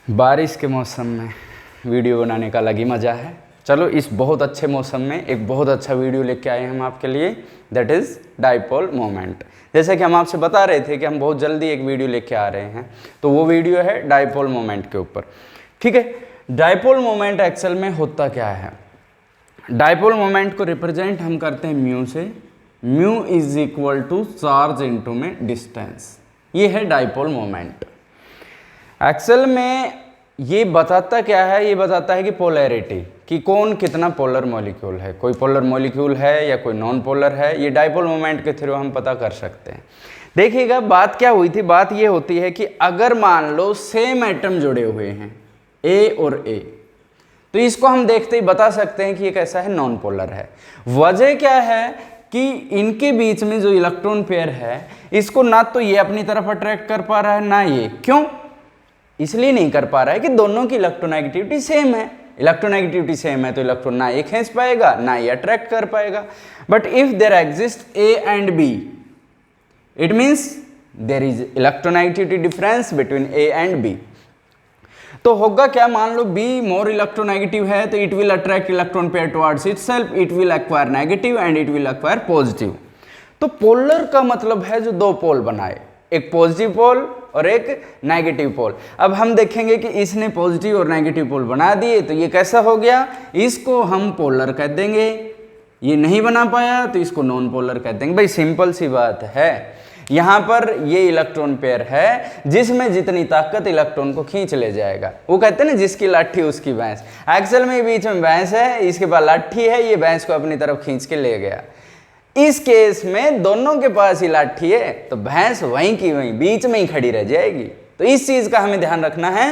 बारिश के मौसम में वीडियो बनाने का अलग ही मज़ा है। चलो इस बहुत अच्छे मौसम में एक बहुत अच्छा वीडियो लेके आए हम आपके लिए, दैट इज़ डाइपोल मोमेंट। जैसे कि हम आपसे बता रहे थे कि हम बहुत जल्दी एक वीडियो लेके आ रहे हैं, तो वो वीडियो है डाइपोल मोमेंट के ऊपर। ठीक है, डाइपोल मोमेंट एक्चुअल में होता क्या है। डाइपोल मोमेंट को रिप्रेजेंट हम करते हैं म्यू से। Mu is equal to charge into में डिस्टेंस। ये है डाइपोल मोमेंट। एक्चुअल में ये बताता क्या है, ये बताता है कि पोलैरिटी, कि कौन कितना पोलर मॉलिक्यूल है, कोई पोलर मॉलिक्यूल है या कोई नॉन पोलर है। ये डाइपोल मोमेंट के थ्रू हम पता कर सकते हैं। देखिएगा बात क्या हुई थी, बात ये होती है कि अगर मान लो सेम एटम जुड़े हुए हैं ए और ए, तो इसको हम देखते ही बता सकते हैं कि ये कैसा है, नॉन पोलर है। वजह क्या है कि इनके बीच में जो इलेक्ट्रॉन पेयर है, इसको ना तो ये अपनी तरफ अट्रैक्ट कर पा रहा है ना ये। क्यों? इसलिए नहीं कर पा रहा है कि दोनों की इलेक्ट्रोनेगेटिविटी सेम है। इलेक्ट्रोनेगेटिविटी सेम है तो इलेक्ट्रॉन ना ये खींच पाएगा ना ये अट्रैक्ट कर पाएगा। But if there exist A and B, it means there is electronegativity difference between A and B. तो होगा क्या, मान लो B मोर इलेक्ट्रोनेगेटिव है तो it will attract electron pair towards itself, it will acquire negative and it will acquire positive. तो polar का मतलब है जो दो पोल बनाए, एक पॉजिटिव पोल और एक नेगेटिव पोल। अब हम देखेंगे कि इसने पॉजिटिव और नेगेटिव पोल बना दिए तो ये कैसा हो गया, इसको हम पोलर कह देंगे। ये नहीं बना पाया तो इसको नॉन पोलर कह देंगे। भाई सिंपल सी बात है। यहाँ पर ये इलेक्ट्रॉन पेयर है जिसमें जितनी ताकत इलेक्ट्रॉन को खींच ले जाएगा। वो कहते हैं ना, जिसकी लाठी उसकी भैंस। एक्चुअल में बीच में भैंस है, इसके पास लाठी है, ये भैंस को अपनी तरफ खींच के ले गया। इस केस में दोनों के पास ही लाठी है तो भैंस वहीं की वहीं बीच में ही खड़ी रह जाएगी। तो इस चीज का हमें ध्यान रखना है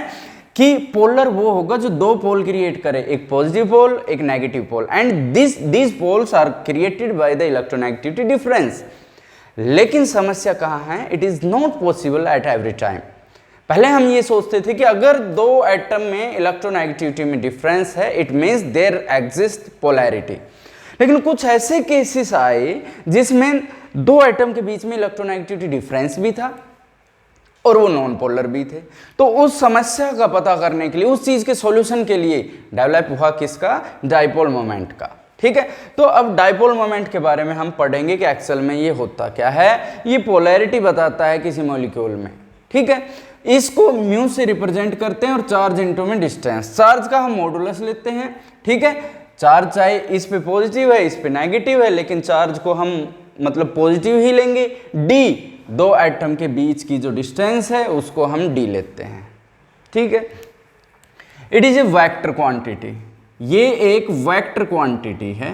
कि पोलर वो होगा जो दो पोल क्रिएट करे, एक पॉजिटिव पोल एक negative pole, and this poles are created by the electronegativity difference. लेकिन समस्या कहाँ है, it is not possible at every time. पहले हम ये सोचते थे कि अगर दो एटम में इलेक्ट्रोनेगेटिविटी में डिफरेंस है, it means there exist polarity. लेकिन कुछ ऐसे केसेस आए जिसमें दो एटम के बीच में इलेक्ट्रोनेगेटिविटी डिफरेंस भी था और वो नॉन पोलर भी थे। तो उस समस्या का पता करने के लिए, उस चीज के सॉल्यूशन के लिए डेवलप हुआ किसका, डाइपोल मोमेंट का। ठीक है, तो अब डाइपोल मोमेंट के बारे में हम पढ़ेंगे कि एक्चुअल में ये होता क्या है। ये पोलैरिटी बताता है किसी मॉलिक्यूल में। ठीक है, इसको म्यू से रिप्रेजेंट करते हैं और चार्ज इनटू में डिस्टेंस। चार्ज का हम मॉडुलस लेते हैं। ठीक है, चार्ज चाहे इस पे पॉजिटिव है इस पे नेगेटिव है, लेकिन चार्ज को हम मतलब पॉजिटिव ही लेंगे। डी, दो एटम के बीच की जो डिस्टेंस है उसको हम डी लेते हैं। ठीक है, it is a vector quantity. ये एक वेक्टर क्वांटिटी है।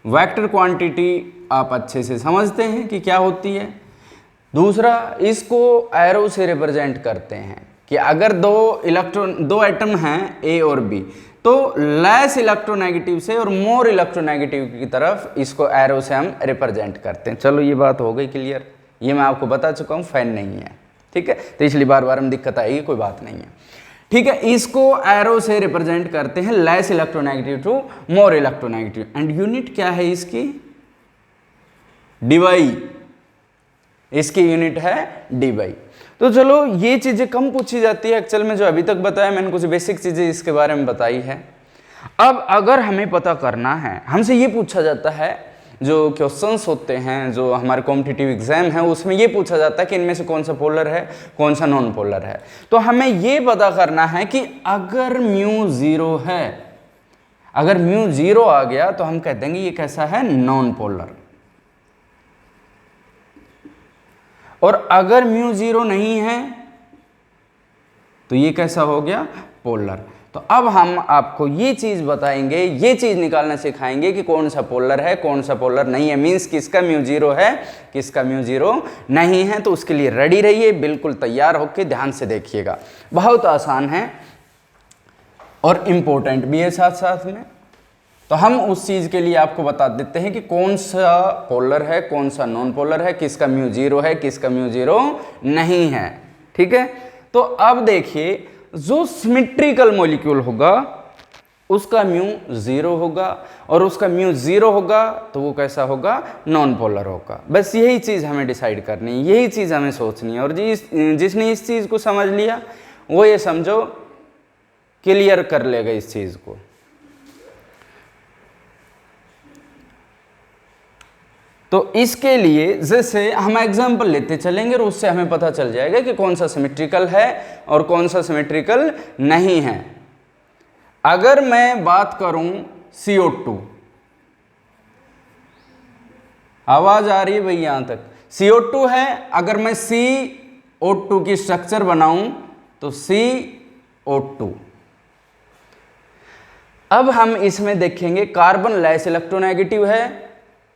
वेक्टर क्वांटिटी आप अच्छे से समझते हैं कि क्या होती है। दूसरा, इसको एरो से रिप्रेजेंट करते हैं कि अगर दो एटम हैं ए और बी, तो लेस इलेक्ट्रोनेगेटिव से और मोर इलेक्ट्रोनेगेटिव की तरफ इसको एरो से हम रिप्रेजेंट करते हैं। चलो ये बात हो गई क्लियर। ये मैं आपको बता चुका हूँ, फैन नहीं है। ठीक है, तो इसलिए बार बार हम दिक्कत आएगी, कोई बात नहीं है। ठीक है, इसको एरो से रिप्रेजेंट करते हैं less electronegative to more electronegative. And unit क्या है इसकी, डीवाई। इसकी यूनिट है डीवाई। तो चलो ये चीजें कम पूछी जाती है एक्चुअल में। जो अभी तक बताया मैंने, कुछ बेसिक चीजें इसके बारे में बताई है। अब अगर हमें पता करना है, हमसे ये पूछा जाता है, जो क्वेश्चंस होते हैं जो हमारे कॉम्पिटिटिव एग्जाम है उसमें ये पूछा जाता है कि इनमें से कौन सा पोलर है कौन सा नॉन पोलर है। तो हमें ये पता करना है कि अगर म्यू 0 है, अगर म्यू 0 आ गया तो हम कह देंगे ये कैसा है, नॉन पोलर। और अगर म्यू 0 नहीं है तो ये कैसा हो गया, पोलर। तो अब हम आपको ये चीज बताएंगे, ये चीज निकालना सिखाएंगे कि कौन सा पोलर है कौन सा पोलर नहीं है। मींस किसका म्यू 0 है किसका म्यू 0 नहीं है। तो उसके लिए रेडी रहिए, बिल्कुल तैयार होकर ध्यान से देखिएगा। बहुत आसान है और इम्पोर्टेंट भी है साथ साथ में। तो हम उस चीज के लिए आपको बता देते हैं कि कौन सा पोलर है कौन सा नॉन पोलर है, किसका म्यू 0 है किसका म्यू 0 नहीं है। ठीक है, तो अब देखिए, जो सिमेट्रिकल मॉलिक्यूल होगा उसका म्यू 0 होगा और उसका म्यू 0 होगा तो वो कैसा होगा, नॉन पोलर होगा। बस यही चीज़ हमें डिसाइड करनी है, यही चीज़ हमें सोचनी है। और जिसने इस चीज़ को समझ लिया वो ये समझो क्लियर कर लेगा इस चीज को। तो इसके लिए जैसे हम एग्जाम्पल लेते चलेंगे और उससे हमें पता चल जाएगा कि कौन सा सिमेट्रिकल है और कौन सा सिमेट्रिकल नहीं है। अगर मैं बात करूं CO2, आवाज आ रही है भाई यहां तक? CO2 है, अगर मैं CO2 की स्ट्रक्चर बनाऊं तो CO2। अब हम इसमें देखेंगे कार्बन लेस इलेक्ट्रोनेगेटिव है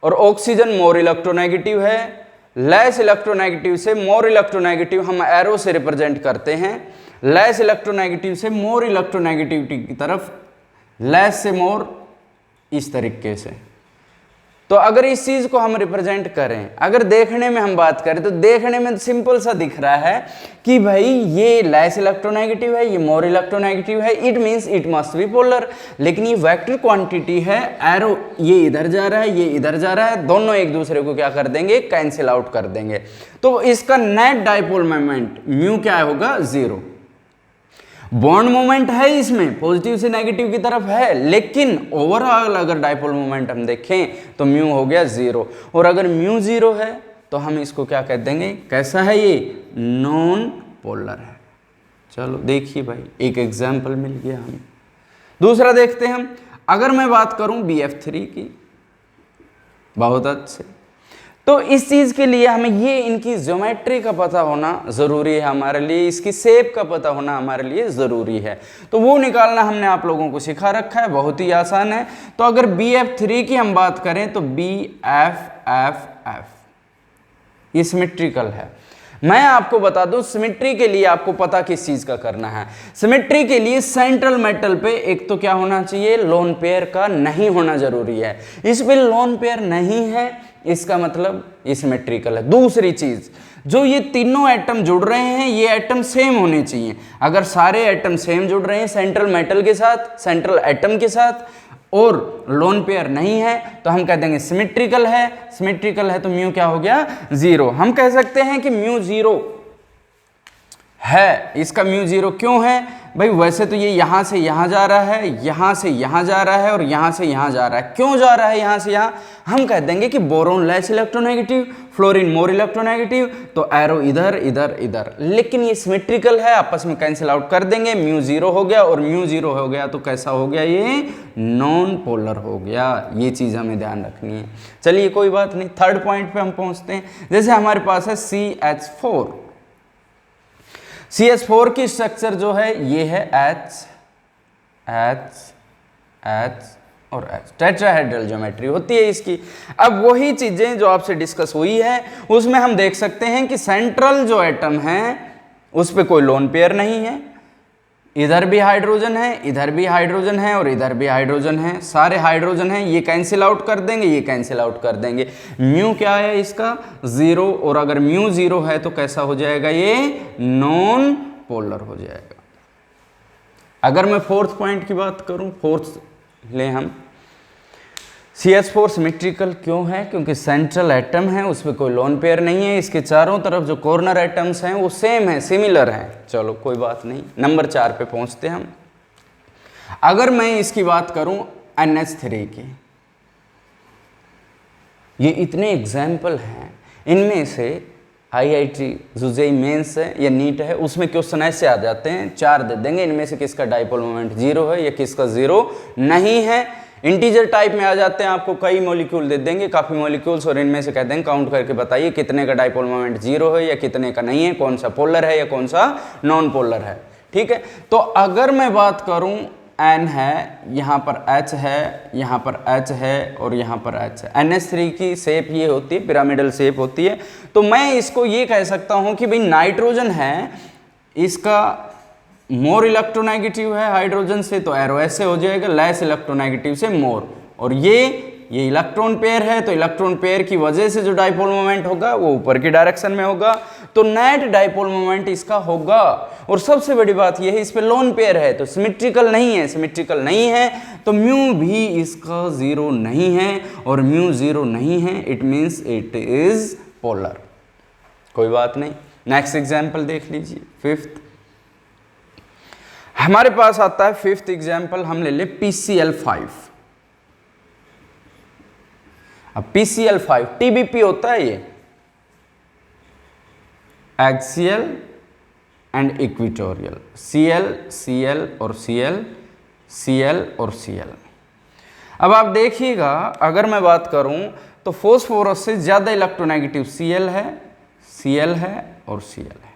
और ऑक्सीजन मोर इलेक्ट्रोनेगेटिव है। लेस इलेक्ट्रोनेगेटिव से मोर इलेक्ट्रोनेगेटिव हम एरो से रिप्रेजेंट करते हैं। लेस इलेक्ट्रोनेगेटिव से मोर इलेक्ट्रोनेगेटिविटी की तरफ, लेस से मोर, इस तरीके से। तो अगर इस चीज को हम रिप्रेजेंट करें, अगर देखने में हम बात करें तो देखने में सिंपल सा दिख रहा है कि भाई ये लेस इलेक्ट्रोनेगेटिव है, ये मोर इलेक्ट्रोनेगेटिव है, it means it must be polar. लेकिन ये वेक्टर क्वांटिटी है, एरो ये इधर जा रहा है, ये इधर जा रहा है, दोनों एक दूसरे को क्या कर देंगे? कैंसिल आउट कर देंगे। तो इसका नेट डाइपोल मोमेंट म्यू क्या होगा? 0। बॉन्ड मोमेंट है इसमें, पॉजिटिव से नेगेटिव की तरफ है, लेकिन ओवरऑल अगर डाइपोल मोमेंट हम देखें तो म्यू हो गया 0। और अगर म्यू 0 है तो हम इसको क्या कह देंगे? कैसा है ये? नॉन पोलर है। चलो देखिए भाई, एक एग्जाम्पल मिल गया हमें। दूसरा देखते हैं हम। अगर मैं बात करूं BF3 की, बहुत अच्छे। तो इस चीज के लिए हमें ये इनकी ज्योमेट्री का पता होना जरूरी है हमारे लिए, इसकी शेप का पता होना हमारे लिए जरूरी है। तो वो निकालना हमने आप लोगों को सिखा रखा है, बहुत ही आसान है। तो अगर BF3 की हम बात करें तो BFFF ये सिमेट्रिकल है। मैं आपको बता दूं, सिमेट्री के लिए आपको पता किस चीज का करना है। सिमेट्री के लिए सेंट्रल मेटल पे एक तो क्या होना चाहिए? लोन पेयर का नहीं होना जरूरी है। इस पे लोन पेयर नहीं है, इसका मतलब ये सिमेट्रिकल है। दूसरी चीज, जो ये तीनों एटम जुड़ रहे हैं, ये एटम सेम होने चाहिए। अगर सारे एटम सेम जुड़ रहे हैं सेंट्रल मेटल के साथ, सेंट्रल एटम के साथ, और लोन पेयर नहीं है, तो हम कह देंगे सिमेट्रिकल है। सिमेट्रिकल है तो म्यू क्या हो गया? 0। हम कह सकते हैं कि म्यू 0 है। इसका म्यू 0 क्यों है भाई? वैसे तो ये यहां से यहां जा रहा है, यहां से यहां जा रहा है और यहां से यहां जा रहा है। क्यों जा रहा है यहां से यहां? हम कह देंगे कि boron less electronegative, fluorine more electronegative, तो एरो इधर इधर इधर। लेकिन ये सिमेट्रिकल है, आपस में कैंसिल आउट कर देंगे। म्यू 0 हो गया, और म्यू 0 हो गया तो कैसा हो गया? ये नॉन पोलर हो गया। ये चीज हमें ध्यान रखनी है। चलिए कोई बात नहीं, थर्ड पॉइंट पे हम पहुंचते हैं। जैसे हमारे पास है CH4। CH4 की स्ट्रक्चर जो है ये है H और H, टेट्राहेड्रल ज्योमेट्री होती है इसकी। अब वही चीजें जो आपसे डिस्कस हुई है उसमें हम देख सकते हैं कि सेंट्रल जो एटम है उस पे कोई लोन पेयर नहीं है। इधर भी हाइड्रोजन है, इधर भी हाइड्रोजन है और इधर भी हाइड्रोजन है, सारे हाइड्रोजन हैं। ये कैंसिल आउट कर देंगे, ये कैंसिल आउट कर देंगे। म्यू क्या है इसका? 0। और अगर म्यू 0 है तो कैसा हो जाएगा? ये नॉन पोलर हो जाएगा। अगर मैं फोर्थ पॉइंट की बात करूं, फोर्थ ले हम, CH4 सिमेट्रिकल क्यों है? क्योंकि सेंट्रल एटम है, उसमें कोई लोन पेयर नहीं है। इसके चारों तरफ जो कॉर्नर एटम्स हैं वो सेम है, सिमिलर हैं। चलो कोई बात नहीं, नंबर 4 पे पहुंचते हैं हम। अगर मैं इसकी बात करूं NH3 की, ये इतने एग्जाम्पल हैं, इनमें से IIT JEE मेंस है या नीट है, उसमें क्वेश्चन ऐसे आ जाते हैं, 4 दे देंगे, इनमें से किसका डाइपोल मोमेंट 0 है या किसका 0 नहीं है। इंटीजर टाइप में आ जाते हैं, आपको कई मॉलिक्यूल दे देंगे, काफ़ी मॉलिक्यूल्स, और इनमें से कहते हैं काउंट करके बताइए कितने का डाइपोल मोमेंट 0 है या कितने का नहीं है, कौन सा पोलर है या कौन सा नॉन पोलर है। ठीक है, तो अगर मैं बात करूं N है, यहाँ पर H है, यहाँ पर H है और यहाँ पर H है। NH3 की शेप ये होती है, पिरामिडल शेप होती है। तो मैं इसको ये कह सकता हूँ कि भाई नाइट्रोजन है, इसका मोर इलेक्ट्रोनेगेटिव है हाइड्रोजन से, तो एरो ऐसे हो जाएगा, लेस इलेक्ट्रोनेगेटिव से मोर। और ये इलेक्ट्रॉन पेयर है, तो इलेक्ट्रॉन पेयर की वजह से जो डाइपोल मोमेंट होगा वो ऊपर की डायरेक्शन में होगा, तो नेट डाइपोल मोमेंट इसका होगा। और सबसे बड़ी बात ये है, इस पे लोन पेयर है तो सिमेट्रिकल नहीं है, सिमेट्रिकल नहीं है तो म्यू भी इसका 0 नहीं है, और म्यू 0 नहीं है, it means it is polar. कोई बात नहीं, नेक्स्ट एग्जाम्पल देख लीजिए, फिफ्थ। हमारे पास आता है फिफ्थ एग्जाम्पल, हम ले ले PCl5। अब PCl5 TBP होता है, ये axial and equatorial, Cl Cl और Cl, Cl और Cl। अब आप देखिएगा, अगर मैं बात करूं तो फोस्फोरस से ज़्यादा इलेक्ट्रोनेगेटिव Cl है, Cl है और Cl है।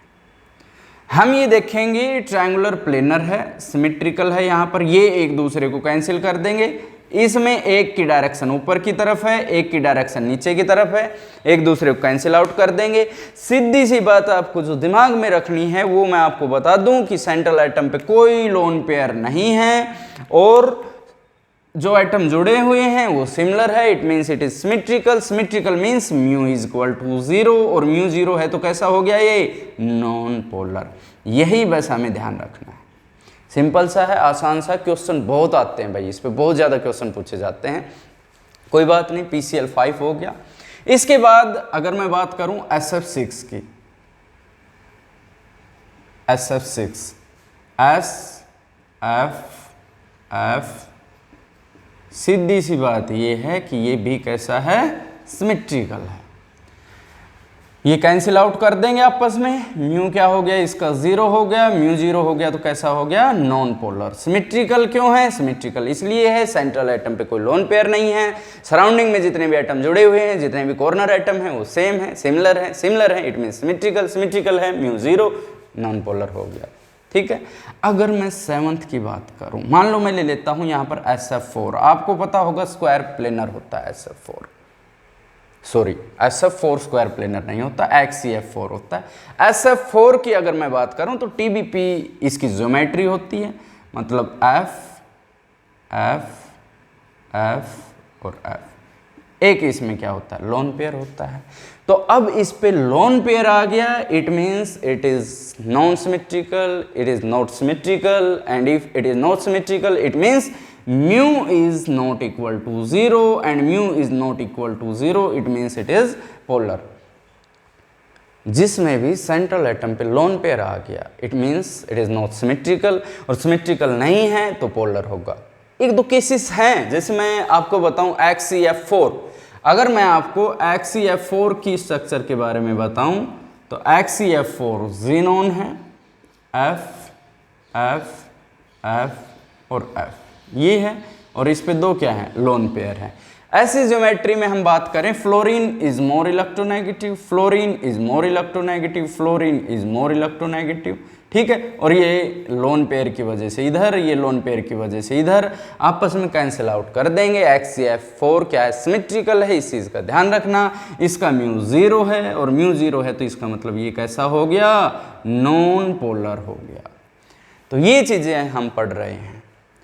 हम ये देखेंगे ट्रायंगुलर प्लेनर है, सिमेट्रिकल है, यहाँ पर ये एक दूसरे को कैंसिल कर देंगे। इसमें एक की डायरेक्शन ऊपर की तरफ है, एक की डायरेक्शन नीचे की तरफ है, एक दूसरे को कैंसिल आउट कर देंगे। सीधी सी बात आपको जो दिमाग में रखनी है वो मैं आपको बता दूं कि सेंट्रल एटम पे कोई लोन पेयर नहीं है और जो एटम जुड़े हुए हैं वो सिमिलर है, it means it is symmetrical. Symmetrical means mu is equal to 0 और म्यू 0 है तो कैसा हो गया ये, नॉन पोलर। यही बस हमें ध्यान रखना है। सिंपल सा है, आसान सा, क्वेश्चन बहुत आते हैं भाई, इस पे बहुत ज़्यादा क्वेश्चन पूछे जाते हैं। कोई बात नहीं, PCl5 हो गया। इसके बाद अगर मैं बात करूं SF6 की, SF6 SF सीधी सी बात ये है कि ये भी कैसा है, सिमेट्रिकल है। ये कैंसिल आउट कर देंगे आपस में, म्यू क्या हो गया, इसका 0 हो गया, म्यू 0 हो गया तो कैसा हो गया, नॉन पोलर। सिमेट्रिकल क्यों है, सिमेट्रिकल इसलिए है सेंट्रल एटम पे कोई लोन पेयर नहीं है, सराउंडिंग में जितने भी एटम जुड़े हुए हैं, जितने भी कॉर्नर एटम हैं वो सेम है, सिमिलर है, सिमिलर है, इट मीन सिमेट्रिकल, सिमेट्रिकल है, म्यू 0, नॉन पोलर हो गया। ठीक है। अगर मैं 7th की बात करूं, मान लो मैं ले लेता हूं यहां पर SF4। आपको पता होगा स्क्वायर प्लेनर होता है SF4, sorry SF4 square planar नहीं होता, XCF4 होता है। SF4 की अगर मैं बात करूं तो TBP इसकी ज्योमेट्री होती है, मतलब F F F और F। एक इसमें क्या होता है, लोन पेयर होता है। तो अब इस पे लोन पेयर आ गया, it means it is non symmetrical, it is not symmetrical, and if it is not symmetrical it means mu is not equal to 0 and mu is not equal to 0, it means it is polar। जिसमें भी central atom पे lone pair आ गया it means it is not symmetrical, और symmetrical नहीं है तो polar होगा। एक दो केसेस हैं, जैसे मैं आपको बताऊं XCF4। अगर मैं आपको XCF4 की स्ट्रक्चर के बारे में बताऊं तो XCF4 ज़ीनोन है, F F F और F ये है, और इस पे दो क्या है, लोन पेयर है। ऐसी ज्योमेट्री में हम बात करें, fluorine is more electronegative, fluorine is more electronegative, fluorine is more electronegative. ठीक है, और ये लोन पेयर की वजह से इधर, ये लोन पेयर की वजह से इधर, आपस में कैंसिल आउट कर देंगे। XCF4 क्या है, सिमेट्रिकल है, इस चीज़ का ध्यान रखना। इसका म्यू 0 है और म्यू 0 है तो इसका मतलब ये कैसा हो गया, नॉन पोलर हो गया। तो ये चीज़ें हम पढ़ रहे हैं,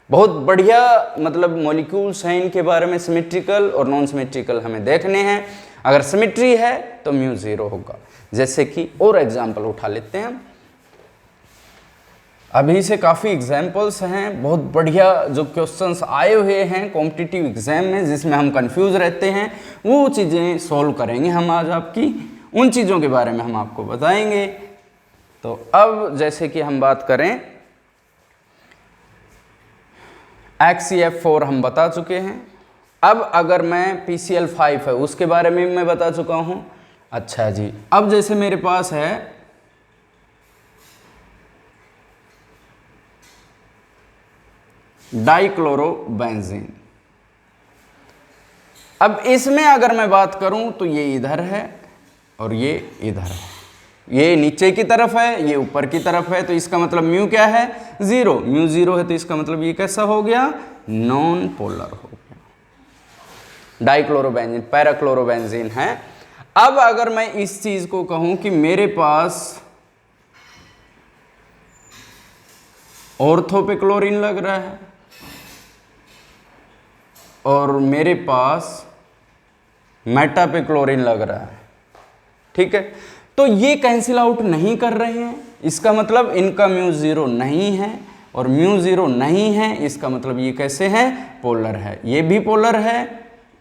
बहुत बढ़िया, मतलब मॉलिक्यूल्स हैं, इनके बारे में सिमेट्रिकल और नॉन सिमेट्रिकल हमें देखने हैं। अगर सिमेट्री है तो म्यू 0 होगा। जैसे कि और एग्जाम्पल उठा लेते हैं, अभी से काफ़ी एग्जाम्पल्स हैं, बहुत बढ़िया जो क्वेश्चंस आए हुए हैं कॉम्पिटिटिव एग्जाम में, जिसमें हम कंफ्यूज रहते हैं, वो चीज़ें सॉल्व करेंगे हम आज आपकी, उन चीज़ों के बारे में हम आपको बताएंगे। तो अब जैसे कि हम बात करें, XCF4 हम बता चुके हैं। अब अगर मैं PCl5 है उसके बारे में मैं बता चुका हूं। अच्छा जी, अब जैसे मेरे पास है डाइक्लोरोबेंजीन। अब इसमें अगर मैं बात करूं तो ये इधर है और ये इधर है, ये नीचे की तरफ है, ये ऊपर की तरफ है, तो इसका मतलब म्यू क्या है, 0। म्यू 0 है तो इसका मतलब ये कैसा हो गया, नॉन पोलर हो गया। डाइक्लोरोबेंजीन पैराक्लोरोबेंजीन है। अब अगर मैं इस चीज को कहूं कि मेरे पास ऑर्थो पे क्लोरीन लग रहा है और मेरे पास मेटा पे क्लोरीन लग रहा है, ठीक है, तो ये कैंसिल आउट नहीं कर रहे हैं, इसका मतलब इनका म्यू 0 नहीं है और म्यू 0 नहीं है, इसका मतलब ये कैसे है, पोलर है। ये भी पोलर है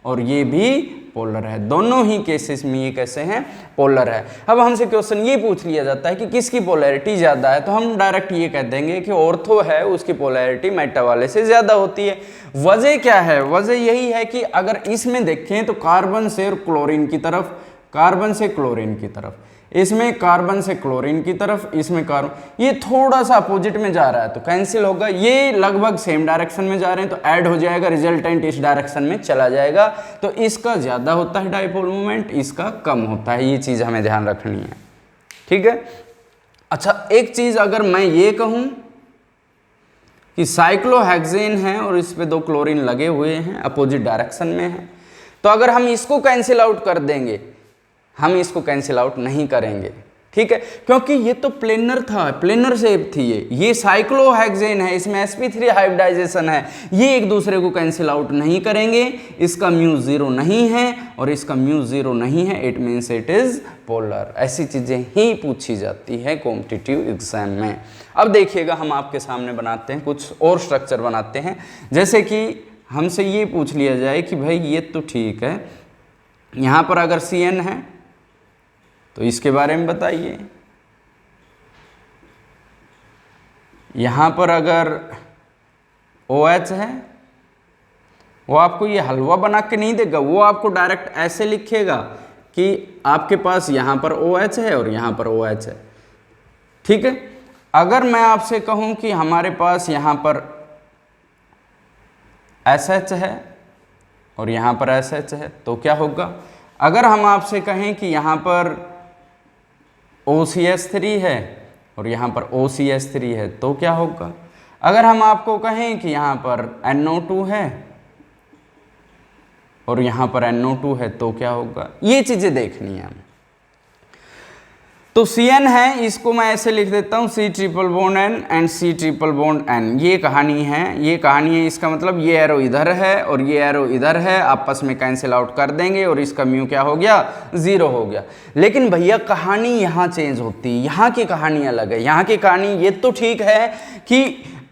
और ये भी पोलर है, दोनों ही केसेस में ये कैसे हैं, पोलर है। अब हमसे क्वेश्चन ये पूछ लिया जाता है कि किसकी पोलैरिटी ज़्यादा है, तो हम डायरेक्ट ये कह देंगे कि ऑर्थो है उसकी पोलैरिटी मेटा वाले से ज़्यादा होती है। वजह क्या है, वजह यही है कि अगर इसमें देखें तो कार्बन से और क्लोरीन की तरफ, कार्बन से क्लोरीन की तरफ, इसमें कार्बन से क्लोरीन की तरफ, इसमें कार्बन, ये थोड़ा सा अपोजिट में जा रहा है तो कैंसिल होगा। ये लगभग सेम डायरेक्शन में जा रहे हैं तो ऐड हो जाएगा, रिजल्टेंट इस डायरेक्शन में चला जाएगा। तो इसका ज़्यादा होता है डाइपोल मोमेंट, इसका कम होता है। ये चीज़ हमें ध्यान रखनी है, ठीक है। अच्छा, एक चीज़ अगर मैं ये कहूँ कि साइक्लोहेक्सेन है और इस पे 2 क्लोरीन लगे हुए हैं, अपोजिट डायरेक्शन में है, तो अगर हम इसको कैंसिल आउट कर देंगे, हम इसको कैंसिल आउट नहीं करेंगे, ठीक है, क्योंकि ये तो प्लेनर था, प्लेनर शेप थी ये साइक्लोहेक्सेन है, इसमें sp3 हाइब्रिडाइजेशन है, ये एक दूसरे को कैंसिल आउट नहीं करेंगे। इसका म्यू 0 नहीं है और इसका म्यू 0 नहीं है, it means it is polar. ऐसी चीजें ही पूछी जाती है कॉम्पिटिटिव एग्जाम में। अब देखिएगा, हम आपके सामने बनाते हैं कुछ और स्ट्रक्चर बनाते हैं। जैसे कि हमसे ये पूछ लिया जाए कि भाई ये तो ठीक है, यहाँ पर अगर CN है तो इसके बारे में बताइए, यहाँ पर अगर OH है, वो आपको ये हलवा बना के नहीं देगा, वो आपको डायरेक्ट ऐसे लिखेगा कि आपके पास यहाँ पर OH है और यहाँ पर OH है, ठीक है। अगर मैं आपसे कहूँ कि हमारे पास यहाँ पर SH है और यहाँ पर SH है तो क्या होगा। अगर हम आपसे कहें कि यहाँ पर OCH3 है और यहाँ पर OCH3 है तो क्या होगा। अगर हम आपको कहें कि यहाँ पर NO2 है और यहाँ पर NO2 है तो क्या होगा। ये चीज़ें देखनी है। तो CN है, इसको मैं ऐसे लिख देता हूँ C triple bond N and C triple bond N। ये कहानी है, ये कहानी है। इसका मतलब ये एरो इधर है और ये एरो इधर है, आपस में कैंसिल आउट कर देंगे और इसका म्यू क्या हो गया, 0 हो गया। लेकिन भैया कहानी यहाँ चेंज होती है, यहाँ की कहानी अलग है। यहाँ की कहानी ये तो ठीक है कि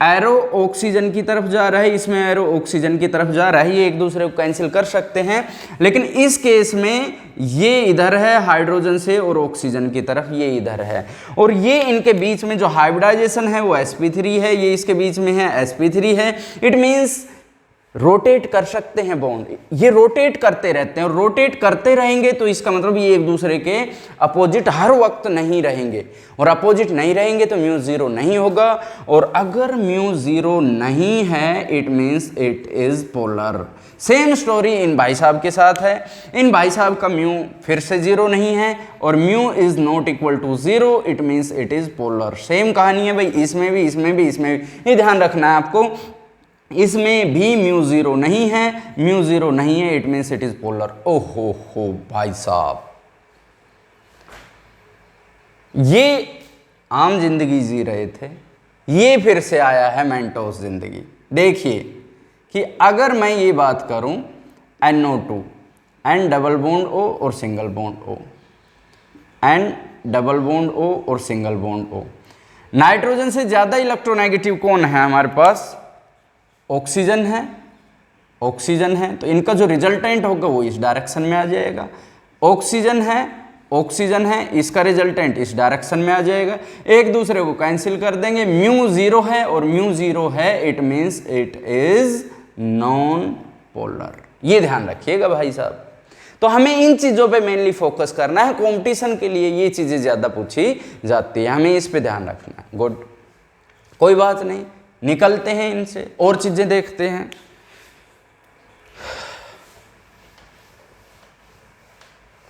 एरो ऑक्सीजन की तरफ जा रहा है, इसमें एरो ऑक्सीजन की तरफ जा रहा है, ये एक दूसरे को कैंसिल कर सकते हैं। लेकिन इस केस में ये इधर है हाइड्रोजन से और ऑक्सीजन की तरफ ये इधर है, और ये इनके बीच में जो हाइब्रिडाइजेशन है वो sp3 है, ये इसके बीच में है sp3 है। इट मीन्स रोटेट कर सकते हैं बॉन्ड, ये रोटेट करते रहते हैं और रोटेट करते रहेंगे तो इसका मतलब ये एक दूसरे के अपोजिट हर वक्त नहीं रहेंगे, और अपोजिट नहीं रहेंगे तो म्यू 0 नहीं होगा। और अगर म्यू 0 नहीं है it means it is polar. Same story in भाई साहब के साथ है। इन भाई साहब का म्यू फिर से 0 नहीं है और mu is not equal to 0, it means it is polar. Same कहानी है भाई, इसमें भी, इसमें भी, इसमें भी। ये ध्यान रखना है आपको, इसमें भी म्यू 0 नहीं है, म्यू 0 नहीं है, it means it is polar. ओहो हो भाई साहब, ये आम जिंदगी जी रहे थे, ये फिर से आया है मेंटोस जिंदगी। देखिए कि अगर मैं ये बात करूं NO2 N double bond O और single bond O, N double bond O और सिंगल बॉन्ड O, नाइट्रोजन से ज्यादा इलेक्ट्रोनेगेटिव कौन है हमारे पास, ऑक्सीजन है, ऑक्सीजन है। तो इनका जो रिजल्टेंट होगा वो इस डायरेक्शन में आ जाएगा। ऑक्सीजन है, ऑक्सीजन है, इसका रिजल्टेंट इस डायरेक्शन में आ जाएगा। एक दूसरे को कैंसिल कर देंगे। म्यू 0 है और म्यू 0 है, it means it is non polar. ये ध्यान रखिएगा भाई साहब। तो हमें इन चीज़ों पे मेनली फोकस करना है, कंपटीशन के लिए ये चीज़ें ज़्यादा पूछी जाती है, हमें इस पे ध्यान रखना है। गुड, कोई बात नहीं, निकलते हैं इनसे और चीज़ें देखते हैं।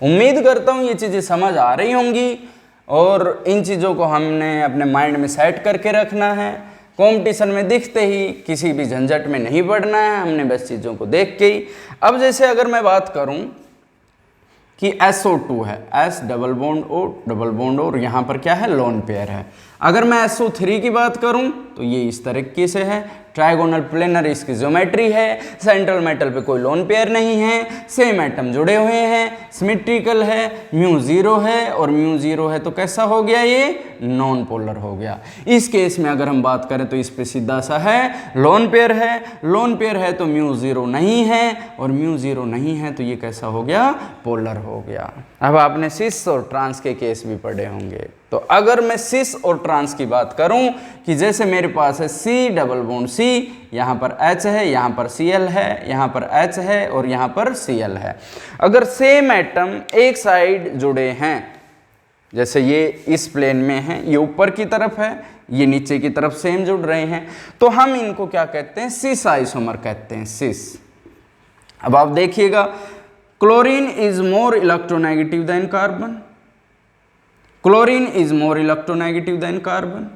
उम्मीद करता हूँ ये चीज़ें समझ आ रही होंगी और इन चीज़ों को हमने अपने माइंड में सेट करके रखना है। कंपटीशन में दिखते ही किसी भी झंझट में नहीं पड़ना है, हमने बस चीज़ों को देख के ही। अब जैसे अगर मैं बात करूं कि SO2 है, S double bond O double bond O, और यहाँ पर क्या है, लोन पेयर है। अगर मैं SO3 की बात करूं तो ये इस तरीके से है, ट्राइगोनल प्लेनर इसकी ज्योमेट्री है, सेंट्रल मेटल पे कोई लोन पेयर नहीं है, सेम एटम जुड़े हुए हैं, सिमेट्रिकल है, म्यू 0 है और म्यू 0 है तो कैसा हो गया, ये नॉन पोलर हो गया। इस केस में अगर हम बात करें तो इस पे सीधा सा है लोन पेयर है, लोन पेयर है तो म्यू 0 नहीं है और म्यू 0 नहीं है तो ये कैसा हो गया, पोलर हो गया। अब आपने सिस और ट्रांस के केस भी पढ़े होंगे। तो अगर मैं सिस और ट्रांस की बात करूं कि जैसे मेरे पास है C डबल बॉन्ड C, यहाँ पर H है, यहाँ पर Cl है, यहाँ पर H है और यहाँ पर Cl है। अगर सेम एटम एक साइड जुड़े हैं, जैसे ये इस प्लेन में है, ये ऊपर की तरफ है, ये नीचे की तरफ सेम जुड़ रहे हैं, तो हम इनको क्या कहते हैं, सिस आइसोमर कहते हैं, सिस। अब आप देखिएगा, chlorine is more electronegative than carbon, chlorine is more electronegative than carbon,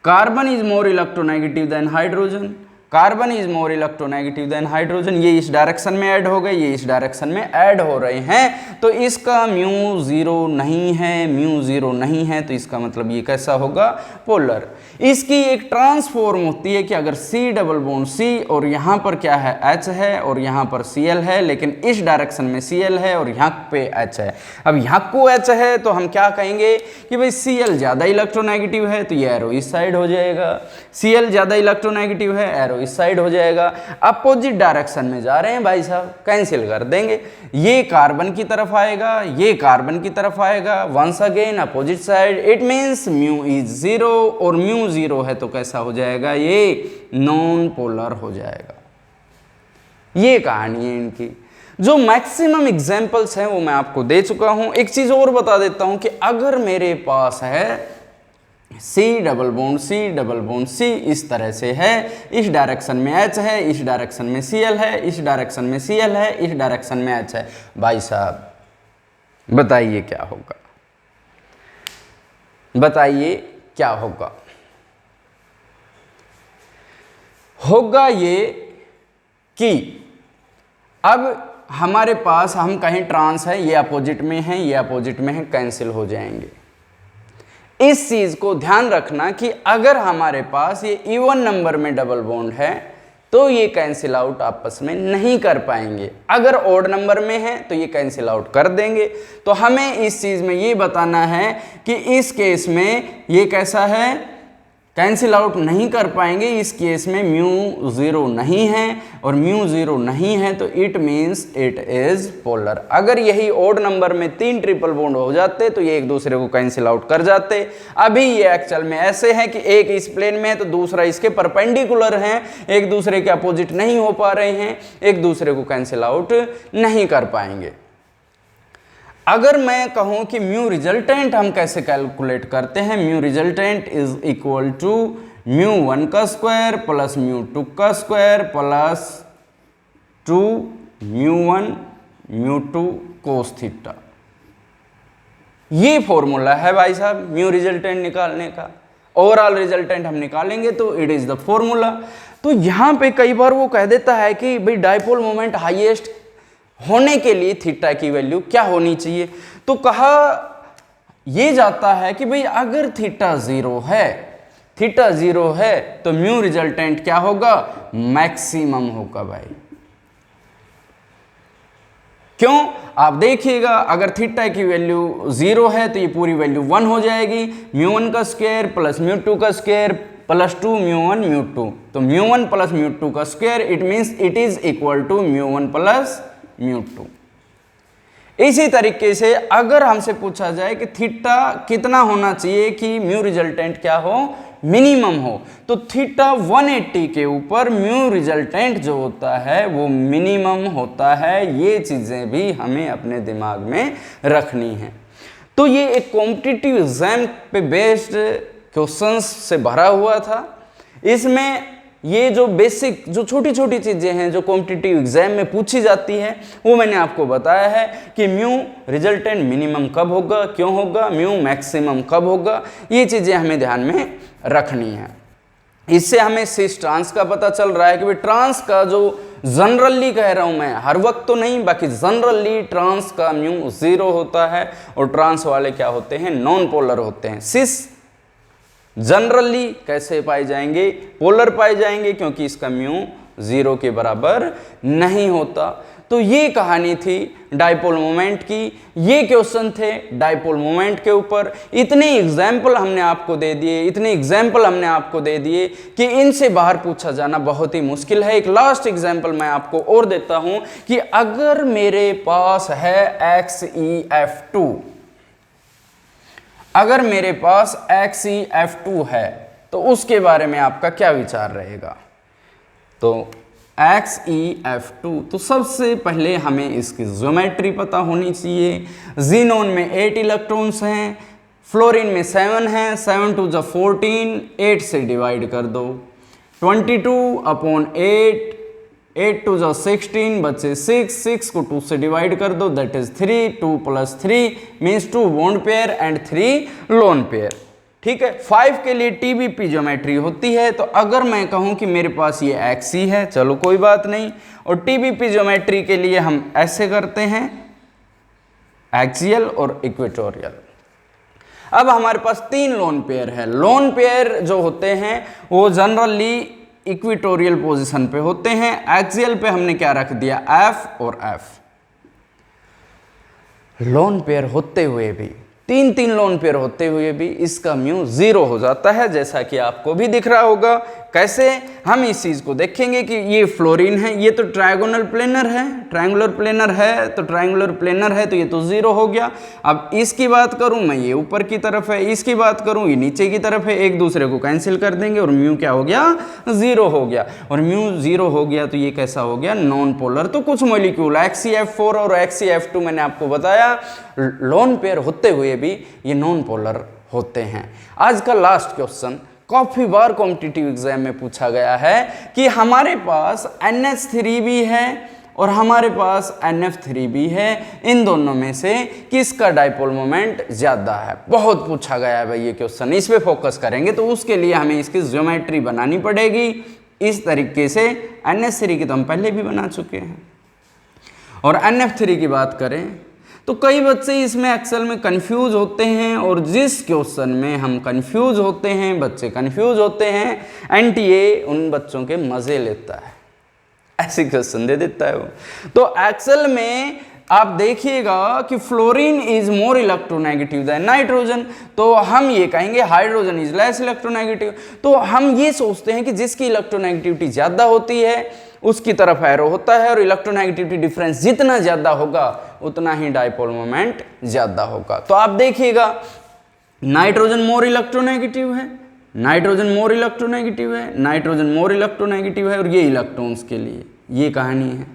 carbon is more electronegative than hydrogen, carbon is more electronegative than hydrogen. ये इस डायरेक्शन में ऐड हो गए, ये इस डायरेक्शन में ऐड हो रहे हैं, तो इसका म्यू 0 नहीं है, म्यू 0 नहीं है तो इसका मतलब ये कैसा होगा, पोलर। इसकी एक ट्रांसफॉर्म होती है कि अगर C डबल बॉन्ड C और यहाँ पर क्या है, H है और यहाँ पर Cl है, लेकिन इस डायरेक्शन में Cl है और यहाँ पे H है। अब यहाँ को H है तो हम क्या कहेंगे कि भाई Cl ज़्यादा इलेक्ट्रोनेगेटिव है तो ये एरो इस साइड हो जाएगा, Cl ज़्यादा इलेक्ट्रोनेगेटिव है, एरो इस साइड हो जाएगा। अपोजिट डायरेक्शन में जा रहे हैं भाई साहब, कैंसिल कर देंगे, ये कार्बन की तरफ आएगा, ये कार्बन की तरफ आएगा, once again opposite side, it means mu is 0 और म्यू 0 है तो कैसा हो जाएगा, ये नॉन पोलर हो जाएगा। ये कहानी है इनकी। जो मैक्सिमम एग्जांपल्स हैं वो मैं आपको दे चुका हूं। एक चीज और बता देता हूं कि अगर मेरे पास है C डबल बॉन्ड C इस तरह से है, इस डायरेक्शन में H है, इस डायरेक्शन में Cl है, इस डायरेक्शन में Cl है, इस डायरेक्शन में H है, भाई साहब बताइए क्या होगा, बताइए क्या होगा। होगा ये कि अब हमारे पास हम कहीं ट्रांस है, ये अपोजिट में है, ये अपोजिट में है, कैंसिल हो जाएंगे। इस चीज को ध्यान रखना कि अगर हमारे पास ये इवन नंबर में डबल बॉन्ड है तो ये कैंसिल आउट आपस में नहीं कर पाएंगे, अगर ऑड नंबर में है तो ये कैंसिल आउट कर देंगे। तो हमें इस चीज में ये बताना है कि इस केस में ये कैसा है, कैंसिल आउट नहीं कर पाएंगे। इस केस में म्यू 0 नहीं है और म्यू 0 नहीं है तो it means it is polar. अगर यही ऑड नंबर में 3 ट्रिपल बॉन्ड हो जाते तो ये एक दूसरे को कैंसिल आउट कर जाते। अभी ये एक्चुअल में ऐसे है कि एक इस प्लेन में है तो दूसरा इसके परपेंडिकुलर है, एक दूसरे के अपोजिट नहीं हो पा रहे हैं, एक दूसरे को कैंसिल आउट नहीं कर पाएंगे। अगर मैं कहूं कि म्यू रिजल्टेंट हम कैसे कैलकुलेट करते हैं, mu resultant is equal to mu 1 का स्क्वायर प्लस म्यू 2 का square plus 2 mu 1 mu 2 cos theta. ये फॉर्मूला है भाई साहब म्यू रिजल्टेंट निकालने का। ओवरऑल रिजल्टेंट हम निकालेंगे तो इट इज द फॉर्मूला। तो यहां पे कई बार वो कह देता है कि भाई डाइपोल मोमेंट हाईएस्ट होने के लिए थीटा की वैल्यू क्या होनी चाहिए, तो कहा यह जाता है कि भाई अगर थीटा 0 है, थीटा 0 है तो म्यू रिजल्टेंट क्या होगा, मैक्सिमम होगा भाई। क्यों, आप देखिएगा अगर थीटा की वैल्यू 0 है तो ये पूरी वैल्यू 1 हो जाएगी, म्यू 1 का स्क्वायर प्लस म्यू 2 का स्क्वायर प्लस 2 म्यू 1 म्यू 2, तो म्यू 1 प्लस म्यू 2 का square it means it is equal to mu 1 plus mu 2। इसी तरीके से अगर हमसे पूछा जाए कि थीटा कितना होना चाहिए कि म्यू रिजल्टेंट क्या हो, मिनिमम हो, तो थीटा 180 के ऊपर म्यू रिजल्टेंट जो होता है वो मिनिमम होता है। ये चीजें भी हमें अपने दिमाग में रखनी है। तो ये एक कॉम्पिटिटिव एग्जाम पे बेस्ड क्वेश्चंस से भरा हुआ था। इसमें ये जो बेसिक जो छोटी छोटी चीज़ें हैं जो कॉम्पिटिटिव एग्जाम में पूछी जाती है वो मैंने आपको बताया है कि म्यू रिजल्टेंट मिनिमम कब होगा, क्यों होगा, म्यू मैक्सिमम कब होगा, ये चीज़ें हमें ध्यान में रखनी है। इससे हमें सिस ट्रांस का पता चल रहा है कि भाई ट्रांस का जो जनरली कह रहा हूँ मैं, हर वक्त तो नहीं, बाकी जनरली ट्रांस का म्यू 0 होता है और ट्रांस वाले क्या होते हैं, नॉन पोलर होते हैं। सिस जनरली कैसे पाए जाएंगे? पोलर पाए जाएंगे, क्योंकि इसका म्यू 0 के बराबर नहीं होता। तो ये कहानी थी डाइपोल मोमेंट की, ये क्वेश्चन थे डाइपोल मोमेंट के ऊपर। इतने एग्जाम्पल हमने आपको दे दिए कि इनसे बाहर पूछा जाना बहुत ही मुश्किल है। एक लास्ट एग्जाम्पल मैं आपको और देता हूं कि अगर मेरे पास है XeF2, अगर मेरे पास XeF2 है तो उसके बारे में आपका क्या विचार रहेगा? तो XeF2, तो सबसे पहले हमें इसकी ज्योमेट्री पता होनी चाहिए। ज़ीनोन में 8 इलेक्ट्रॉन्स हैं, फ्लोरीन में 7 हैं, 7 2 जा 14, 8 से डिवाइड कर दो, 22/8, 8 2 जा 16, बचे 6 को 2 से डिवाइड कर दो, that is 3, 2 + 3 means 2 bond pair and 3 lone pair. ठीक है, 5 के लिए TBP ज्योमेट्री होती है। तो अगर मैं कहूं कि मेरे पास ये Xe है, चलो कोई बात नहीं, और TBP ज्योमेट्री के लिए हम ऐसे करते हैं, एक्सियल और इक्वेटोरियल। अब हमारे पास 3 लोन पेयर है। लोन पेयर जो होते हैं वो जनरली इक्वेटोरियल पोजीशन पे होते हैं। एक्सियल पे हमने क्या रख दिया? F और F। लोन पेयर होते हुए भी, 3 लोन पेयर होते हुए भी इसका म्यू 0 हो जाता है, जैसा कि आपको भी दिख रहा होगा। कैसे? हम इस चीज को देखेंगे कि ये फ्लोरीन है, ये तो ट्रायगोनल प्लेनर है, ट्रायंगुलर प्लेनर है, तो ट्रायंगुलर प्लेनर है तो ये तो 0 हो गया। अब इसकी बात करूं मैं, ये ऊपर की तरफ है, इसकी बात करूं ये नीचे की तरफ है, एक दूसरे को कैंसिल कर देंगे और म्यू क्या हो गया? 0 हो गया। और म्यू 0 हो गया तो ये कैसा हो गया? Non polar. तो कुछ मॉलिक्यूल XeF4 और XeF2 मैंने आपको बताया लोन पेयर होते हुए भी ये नॉन पोलर होते हैं। आज का लास्ट क्वेश्चन काफी बार कॉम्पिटिटिव एग्जाम में पूछा गया है कि हमारे पास NH3 भी है और हमारे पास NF3 भी है, इन दोनों में से किसका डाइपोल मोमेंट ज्यादा है? बहुत पूछा गया है भाई ये क्वेश्चन, इस पे फोकस करेंगे। तो उसके लिए हमें इसकी ज्योमेट्री बनानी पड़ेगी इस तरीके से। NH3 की तो हम पहले भी बना चुके हैं, और NF3 की बात करें तो कई बच्चे इसमें एक्सेल में कंफ्यूज होते हैं, और जिस क्वेश्चन में हम कंफ्यूज होते हैं, बच्चे कंफ्यूज होते हैं, NTA उन बच्चों के मजे लेता है, ऐसे क्वेश्चन दे देता है वो। तो एक्सेल में आप देखिएगा कि fluorine is more electronegative than nitrogen, तो हम ये कहेंगे हाइड्रोजन इज लेस इलेक्ट्रोनेगेटिव। तो हम ये सोचते हैं कि जिसकी इलेक्ट्रोनेगेटिविटी ज़्यादा होती है उसकी तरफ एरो होता है, और इलेक्ट्रोनेगेटिविटी डिफरेंस जितना ज़्यादा होगा उतना ही डाइपोल मोमेंट ज़्यादा होगा। तो आप देखिएगा नाइट्रोजन मोर इलेक्ट्रोनेगेटिव है, नाइट्रोजन मोर इलेक्ट्रोनेगेटिव है, नाइट्रोजन मोर इलेक्ट्रोनेगेटिव है, और ये इलेक्ट्रॉन्स के लिए ये कहानी है।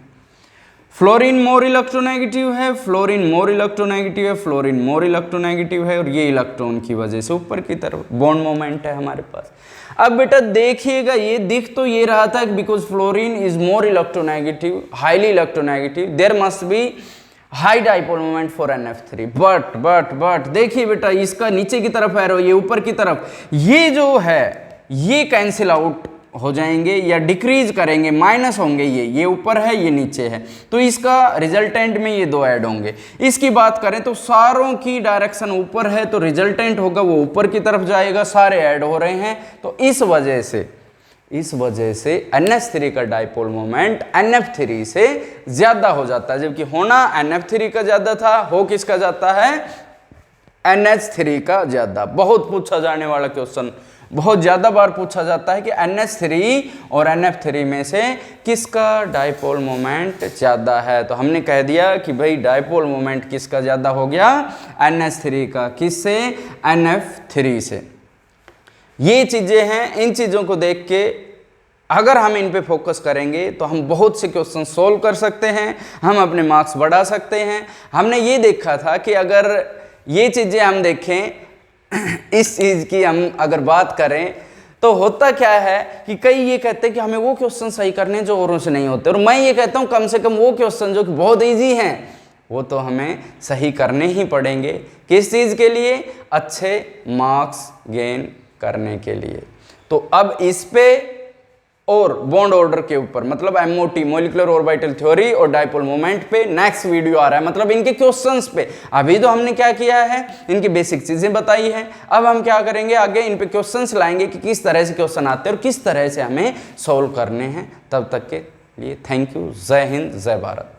फ्लोरीन मोर इलेक्ट्रोनेगेटिव है, फ्लोरीन मोर इलेक्ट्रोनेगेटिव है, फ्लोरीन मोर इलेक्ट्रोनेगेटिव है, और ये इलेक्ट्रॉन की वजह से ऊपर की तरफ बॉन्ड मोमेंट है हमारे पास। अब बेटा देखिएगा ये दिख तो ये रहा था because fluorine is more electronegative, highly electronegative, there must be high dipole moment for NF3। But देखिए बेटा इसका नीचे की तरफ एरो, ये ऊपर की तरफ, ये जो है ये कैंसिल आउट हो जाएंगे या डिक्रीज करेंगे, माइनस होंगे, ये ऊपर है ये नीचे है, तो इसका रिजल्टेंट में ये 2 ऐड होंगे। इसकी बात करें तो सारों की डायरेक्शन ऊपर है, तो रिजल्टेंट होगा वो ऊपर की तरफ जाएगा, सारे ऐड हो रहे हैं। तो इस वजह से NH3 का डाइपोल मोमेंट NF3 से ज्यादा हो जाता है, जबकि होना NF3 का ज्यादा था, हो किसका जाता है? NH3 का ज्यादा। बहुत पूछा जाने वाला क्वेश्चन, बहुत ज़्यादा बार पूछा जाता है कि NH3 और NF3 में से किसका डाइपोल मोमेंट ज़्यादा है। तो हमने कह दिया कि भाई डाइपोल मोमेंट किसका ज़्यादा हो गया? NH3 का। किससे? NF3 से। ये चीज़ें हैं, इन चीज़ों को देख के अगर हम इन पे फोकस करेंगे तो हम बहुत से क्वेश्चन सोल्व कर सकते हैं, हम अपने मार्क्स बढ़ा सकते हैं। हमने ये देखा था कि अगर ये चीज़ें हम देखें, इस चीज़ की हम अगर बात करें तो होता क्या है कि कई ये कहते हैं कि हमें वो क्वेश्चन सही करने जो औरों से नहीं होते, और मैं ये कहता हूँ कम से कम वो क्वेश्चन जो कि बहुत इजी हैं वो तो हमें सही करने ही पड़ेंगे। किस चीज़ के लिए? अच्छे मार्क्स गेन करने के लिए। तो अब इस पे और बॉन्ड ऑर्डर के ऊपर, मतलब एमओटी, मॉलिक्यूलर ऑर्बिटल थ्योरी और डाइपोल मोमेंट पे नेक्स्ट वीडियो आ रहा है, मतलब इनके क्वेश्चंस पे। अभी तो हमने क्या किया है, इनकी बेसिक चीजें बताई है, अब हम क्या करेंगे आगे इन पे क्वेश्चंस लाएंगे कि किस तरह से क्वेश्चन आते हैं और किस तरह से हमें सॉल्व करने हैं। तब तक के लिए थैंक यू। जय हिंद, जय भारत।